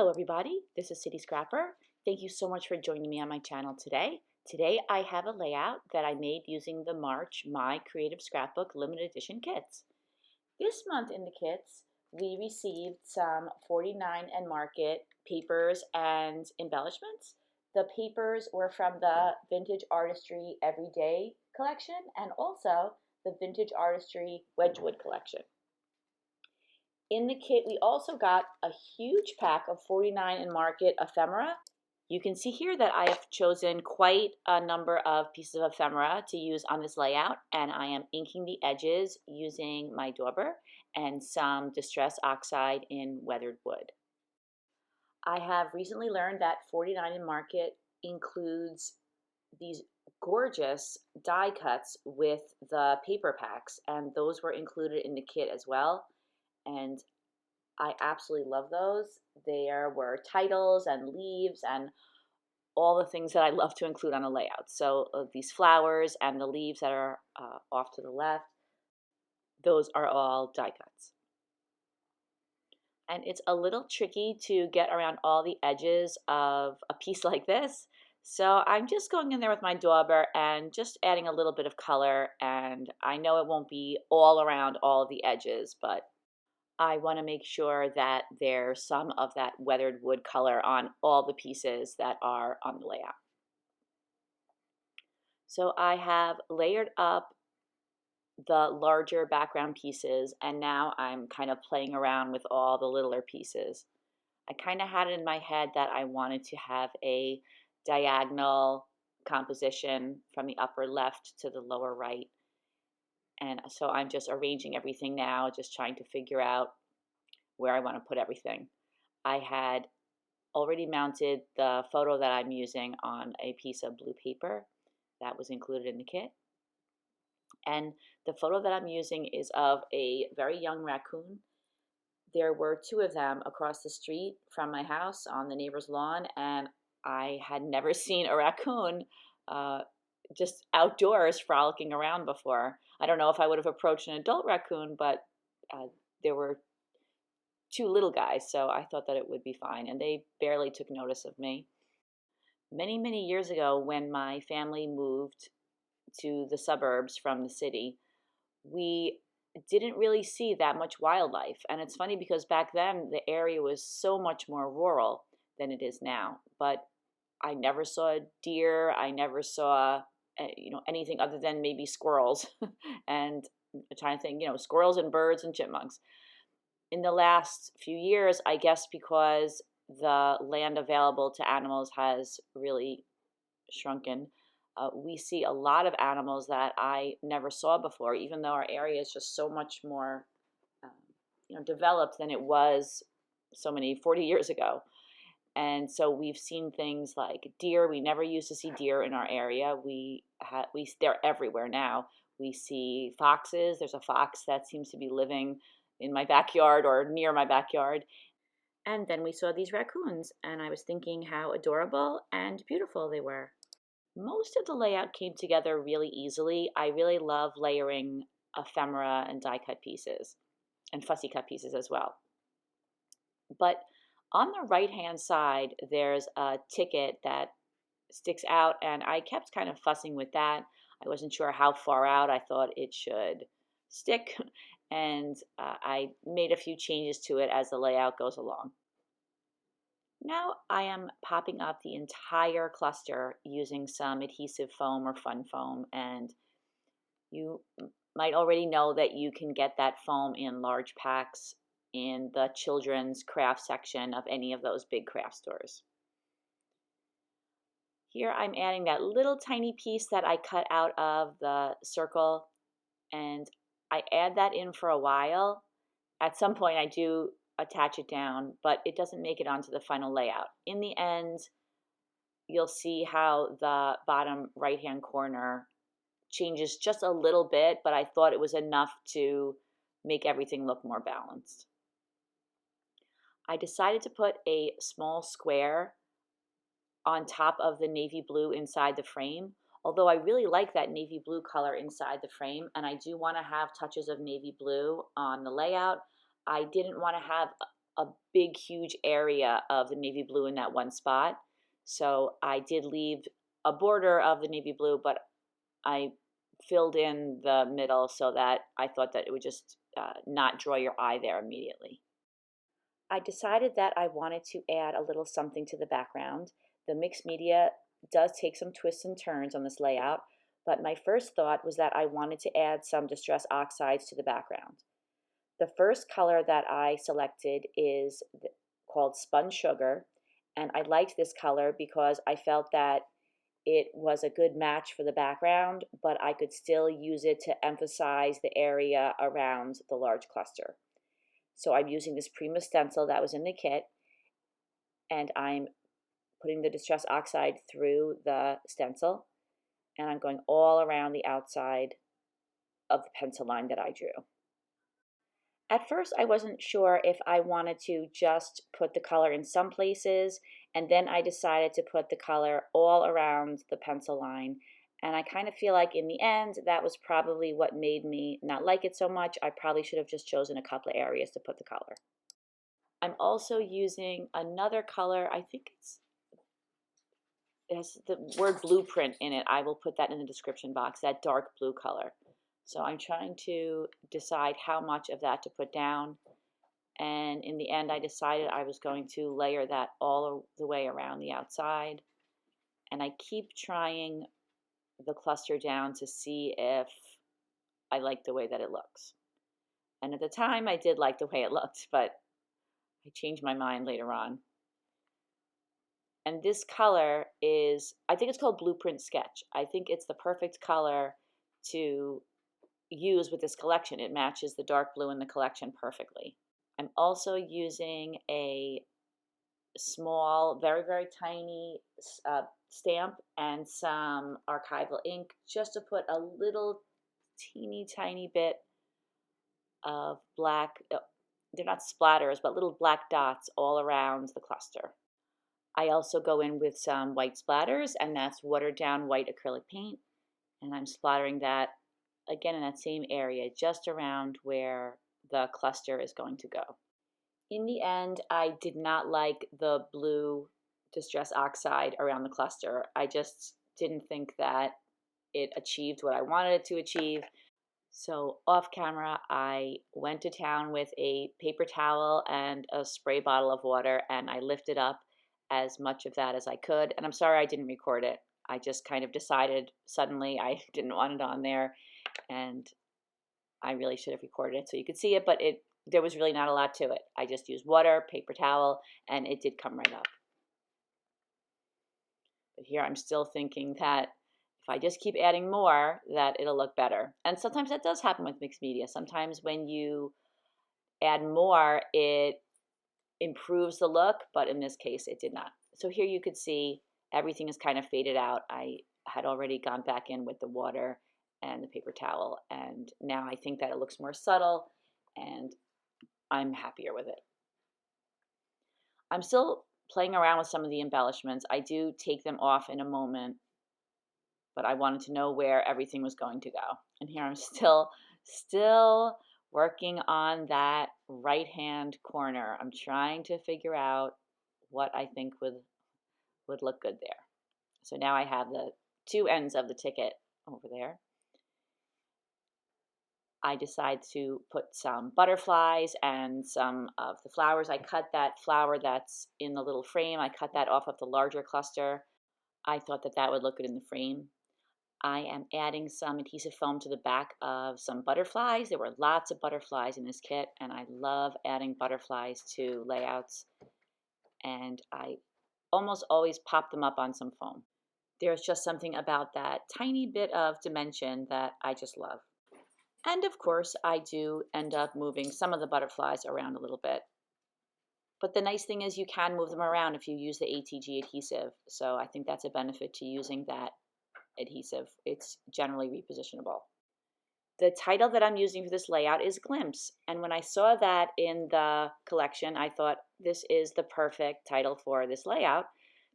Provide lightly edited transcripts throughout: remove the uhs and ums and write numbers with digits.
Hello everybody, this is City Scrapper. Thank you so much for joining me on my channel today. Today I have a layout that I made using the March My Creative Scrapbook limited edition kits. This month in the kits we received some 49 and Market papers and embellishments. The papers were from the Vintage Artistry Everyday collection and also the Vintage Artistry Wedgewood collection. In the kit, we also got a huge pack of 49 and Market ephemera. You can see here that I have chosen quite a number of pieces of ephemera to use on this layout, and I am inking the edges using my dauber and some Distress Oxide in weathered wood. I have recently learned that 49 and Market includes these gorgeous die cuts with the paper packs, and those were included in the kit as well. And I absolutely love those. There were titles and leaves and all the things that I love to include on a layout. So these flowers and the leaves that are off to the left, those are all die cuts. And it's a little tricky to get around all the edges of a piece like this. So I'm just going in there with my dauber and just adding a little bit of color. And I know it won't be all around all the edges, but I want to make sure that there's some of that weathered wood color on all the pieces that are on the layout. So I have layered up the larger background pieces, and now I'm kind of playing around with all the littler pieces. I kind of had it in my head that I wanted to have a diagonal composition from the upper left to the lower right. And so I'm just arranging everything now, just trying to figure out where I want to put everything. I had already mounted the photo that I'm using on a piece of blue paper that was included in the kit. And the photo that I'm using is of a very young raccoon. There were two of them across the street from my house on the neighbor's lawn, and I had never seen a raccoon just outdoors frolicking around before. I don't know if I would have approached an adult raccoon, but there were two little guys, so I thought that it would be fine, and they barely took notice of me. Many, many years ago, when my family moved to the suburbs from the city, we didn't really see that much wildlife. And it's funny because back then the area was so much more rural than it is now. But I never saw deer. I never saw anything other than maybe squirrels. And I'm trying to think, squirrels and birds and chipmunks. In the last few years, I guess because the land available to animals has really shrunken, we see a lot of animals that I never saw before, even though our area is just so much more developed than it was so many 40 years ago. And so we've seen things like deer. We never used to see deer in our area. They're everywhere now. We see foxes. There's a fox that seems to be living in my backyard or near my backyard. And then we saw these raccoons, and I was thinking how adorable and beautiful they were. Most of the layout came together really easily. I really love layering ephemera and die cut pieces and fussy cut pieces as well. But on the right hand side, there's a ticket that sticks out, and I kept kind of fussing with that. I wasn't sure how far out I thought it should stick, and I made a few changes to it as the layout goes along. Now I am popping up the entire cluster using some adhesive foam or fun foam, and you might already know that you can get that foam in large packs in the children's craft section of any of those big craft stores. Here I'm adding that little tiny piece that I cut out of the circle, and I add that in for a while. At some point I do attach it down, but it doesn't make it onto the final layout. In the end, you'll see how the bottom right-hand corner changes just a little bit, but I thought it was enough to make everything look more balanced. I decided to put a small square on top of the navy blue inside the frame, although I really like that navy blue color inside the frame, and I do want to have touches of navy blue on the layout. I didn't want to have a big, huge area of the navy blue in that one spot. So I did leave a border of the navy blue, but I filled in the middle so that I thought that it would just not draw your eye there immediately. I decided that I wanted to add a little something to the background. The mixed media does take some twists and turns on this layout, but my first thought was that I wanted to add some distress oxides to the background. The first color that I selected is called Spun Sugar, and I liked this color because I felt that it was a good match for the background, but I could still use it to emphasize the area around the large cluster. So I'm using this Prima stencil that was in the kit, and I'm putting the Distress Oxide through the stencil, and I'm going all around the outside of the pencil line that I drew. At first, I wasn't sure if I wanted to just put the color in some places, and then I decided to put the color all around the pencil line. And I kind of feel like in the end, that was probably what made me not like it so much. I probably should have just chosen a couple of areas to put the color. I'm also using another color, I think it has the word blueprint in it. I will put that in the description box, that dark blue color. So I'm trying to decide how much of that to put down, and in the end I decided I was going to layer that all the way around the outside, and I keep trying the cluster down to see if I like the way that it looks. And at the time I did like the way it looked, but I changed my mind later on. And this color is, I think it's called Blueprint Sketch. I think it's the perfect color to use with this collection. It matches the dark blue in the collection perfectly. I'm also using a small, very, very tiny stamp and some archival ink just to put a little teeny tiny bit of black, they're not splatters, but little black dots all around the cluster. I also go in with some white splatters, and that's watered down white acrylic paint, and I'm splattering that again in that same area, just around where the cluster is going to go. In the end, I did not like the blue Distress Oxide around the cluster. I just didn't think that it achieved what I wanted it to achieve. So off camera, I went to town with a paper towel and a spray bottle of water, and I lifted up as much of that as I could. And I'm sorry I didn't record it. I just kind of decided suddenly I didn't want it on there, and I really should have recorded it so you could see it, but there was really not a lot to it. I just used water, paper towel, and it did come right up. But here I'm still thinking that if I just keep adding more, that it'll look better. And sometimes that does happen with mixed media. Sometimes when you add more, it improves the look, but in this case, it did not. So here you could see everything is kind of faded out. I had already gone back in with the water and the paper towel, and now I think that it looks more subtle, and I'm happier with it. I'm still playing around with some of the embellishments. I do take them off in a moment, but I wanted to know where everything was going to go. And here I'm still working on that right-hand corner. I'm trying to figure out what I think would look good there. So now I have the two ends of the ticket over there. I decide to put some butterflies and some of the flowers. I cut that flower that's in the little frame. I cut that off of the larger cluster. I thought that that would look good in the frame. I am adding some adhesive foam to the back of some butterflies. There were lots of butterflies in this kit, and I love adding butterflies to layouts. And I almost always pop them up on some foam. There's just something about that tiny bit of dimension that I just love. And of course, I do end up moving some of the butterflies around a little bit. But the nice thing is you can move them around if you use the ATG adhesive. So I think that's a benefit to using that adhesive. It's generally repositionable. The title that I'm using for this layout is Glimpse. And when I saw that in the collection, I thought this is the perfect title for this layout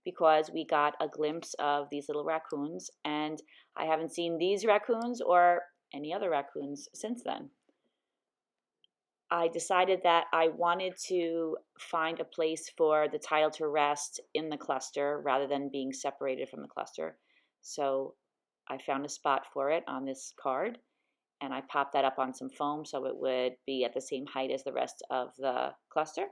because we got a glimpse of these little raccoons, and I haven't seen these raccoons or any other raccoons since then. I decided that I wanted to find a place for the tile to rest in the cluster rather than being separated from the cluster. So I found a spot for it on this card, and I popped that up on some foam so it would be at the same height as the rest of the cluster.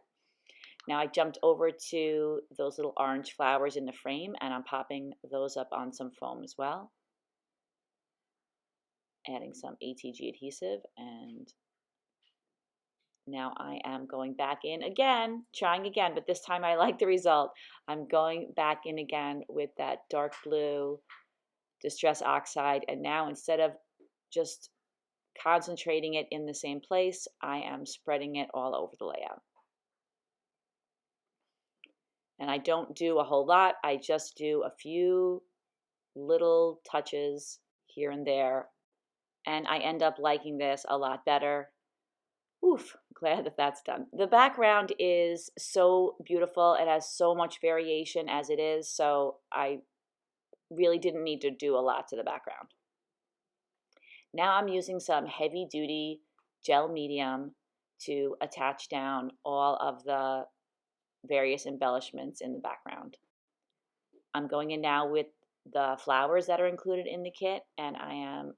Now I jumped over to those little orange flowers in the frame, and I'm popping those up on some foam as well. Adding some ATG adhesive, and now I am going back in again, trying again, but this time I like the result. I'm going back in again with that dark blue Distress Oxide, and now instead of just concentrating it in the same place, I am spreading it all over the layout. And I don't do a whole lot, I just do a few little touches here and there, and I end up liking this a lot better. Oof, glad that that's done. The background is so beautiful. It has so much variation as it is, so I really didn't need to do a lot to the background. Now I'm using some heavy duty gel medium to attach down all of the various embellishments in the background. I'm going in now with the flowers that are included in the kit, and I am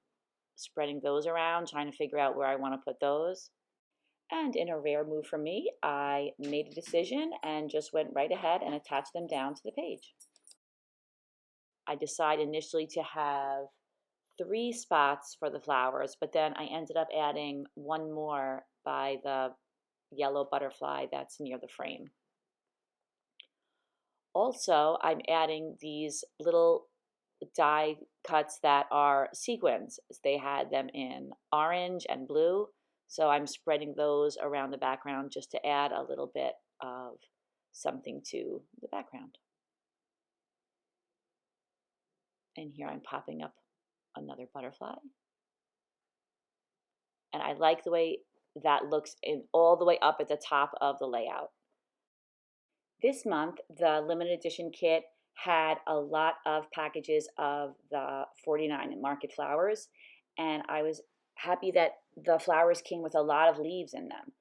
spreading those around, trying to figure out where I want to put those. And in a rare move for me, I made a decision and just went right ahead and attached them down to the page. I decided initially to have 3 spots for the flowers, but then I ended up adding one more by the yellow butterfly that's near the frame. Also, I'm adding these little die cuts that are sequins. They had them in orange and blue, so I'm spreading those around the background just to add a little bit of something to the background. And here I'm popping up another butterfly. And I like the way that looks in all the way up at the top of the layout. This month, the limited edition kit had a lot of packages of the 49 Market flowers, and I was happy that the flowers came with a lot of leaves in them.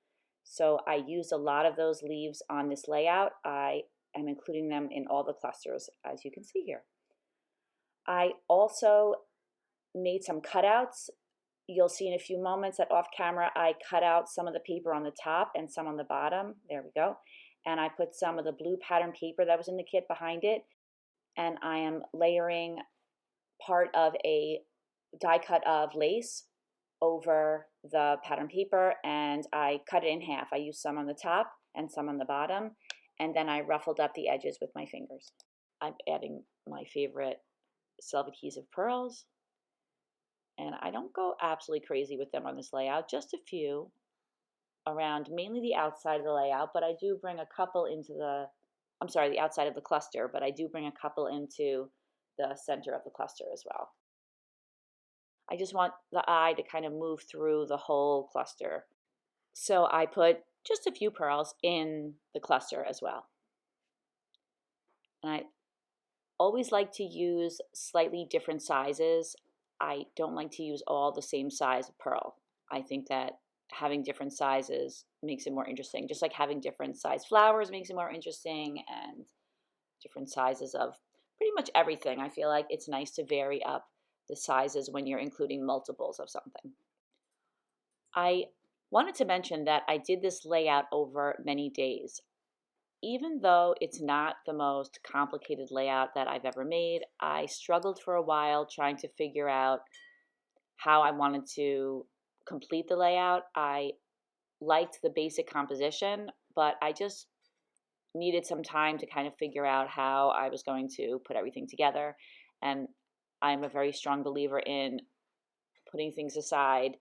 So I used a lot of those leaves on this layout. I am including them in all the clusters, as you can see here. I also made some cutouts. You'll see in a few moments that off camera I cut out some of the paper on the top and some on the bottom. There we go. And I put some of the blue pattern paper that was in the kit behind it. And I am layering part of a die cut of lace over the pattern paper, and I cut it in half. I used some on the top and some on the bottom, and then I ruffled up the edges with my fingers. I'm adding my favorite self-adhesive pearls, and I don't go absolutely crazy with them on this layout, just a few around mainly the outside of the layout, but I do bring a couple into the outside of the cluster, but I do bring a couple into the center of the cluster as well. I just want the eye to kind of move through the whole cluster. So I put just a few pearls in the cluster as well. And I always like to use slightly different sizes. I don't like to use all the same size of pearl. I think that having different sizes makes it more interesting. Just like having different size flowers makes it more interesting, and different sizes of pretty much everything. I feel like it's nice to vary up the sizes when you're including multiples of something. I wanted to mention that I did this layout over many days. Even though it's not the most complicated layout that I've ever made, I struggled for a while trying to figure out how I wanted to complete the layout. I liked the basic composition, but I just needed some time to kind of figure out how I was going to put everything together. And I'm a very strong believer in putting things aside,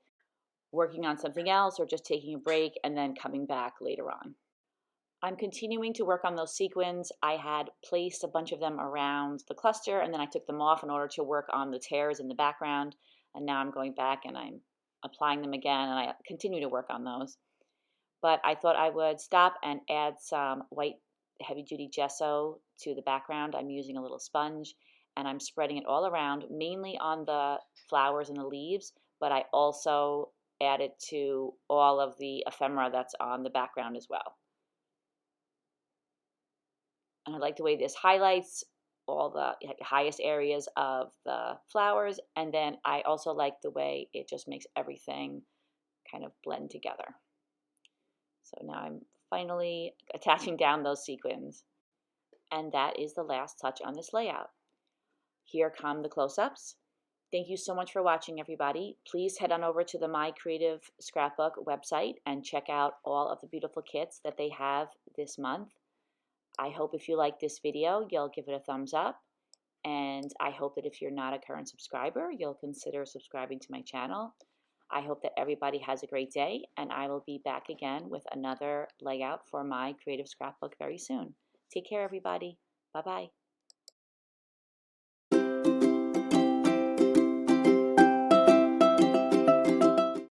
working on something else, or just taking a break and then coming back later on. I'm continuing to work on those sequins. I had placed a bunch of them around the cluster, and then I took them off in order to work on the tears in the background. And now I'm going back and I'm applying them again, and I continue to work on those. But I thought I would stop and add some white heavy-duty gesso to the background. I'm using a little sponge, and I'm spreading it all around, mainly on the flowers and the leaves, but I also add it to all of the ephemera that's on the background as well. And I like the way this highlights all the highest areas of the flowers, and then I also like the way it just makes everything kind of blend together. So now I'm finally attaching down those sequins, and that is the last touch on this layout. Here come the close-ups. Thank you so much for watching, everybody. Please head on over to the My Creative Scrapbook website and check out all of the beautiful kits that they have this month. I hope if you like this video, you'll give it a thumbs up. And I hope that if you're not a current subscriber, you'll consider subscribing to my channel. I hope that everybody has a great day, and I will be back again with another layout for my Creative Scrapbook very soon. Take care, everybody. Bye-bye.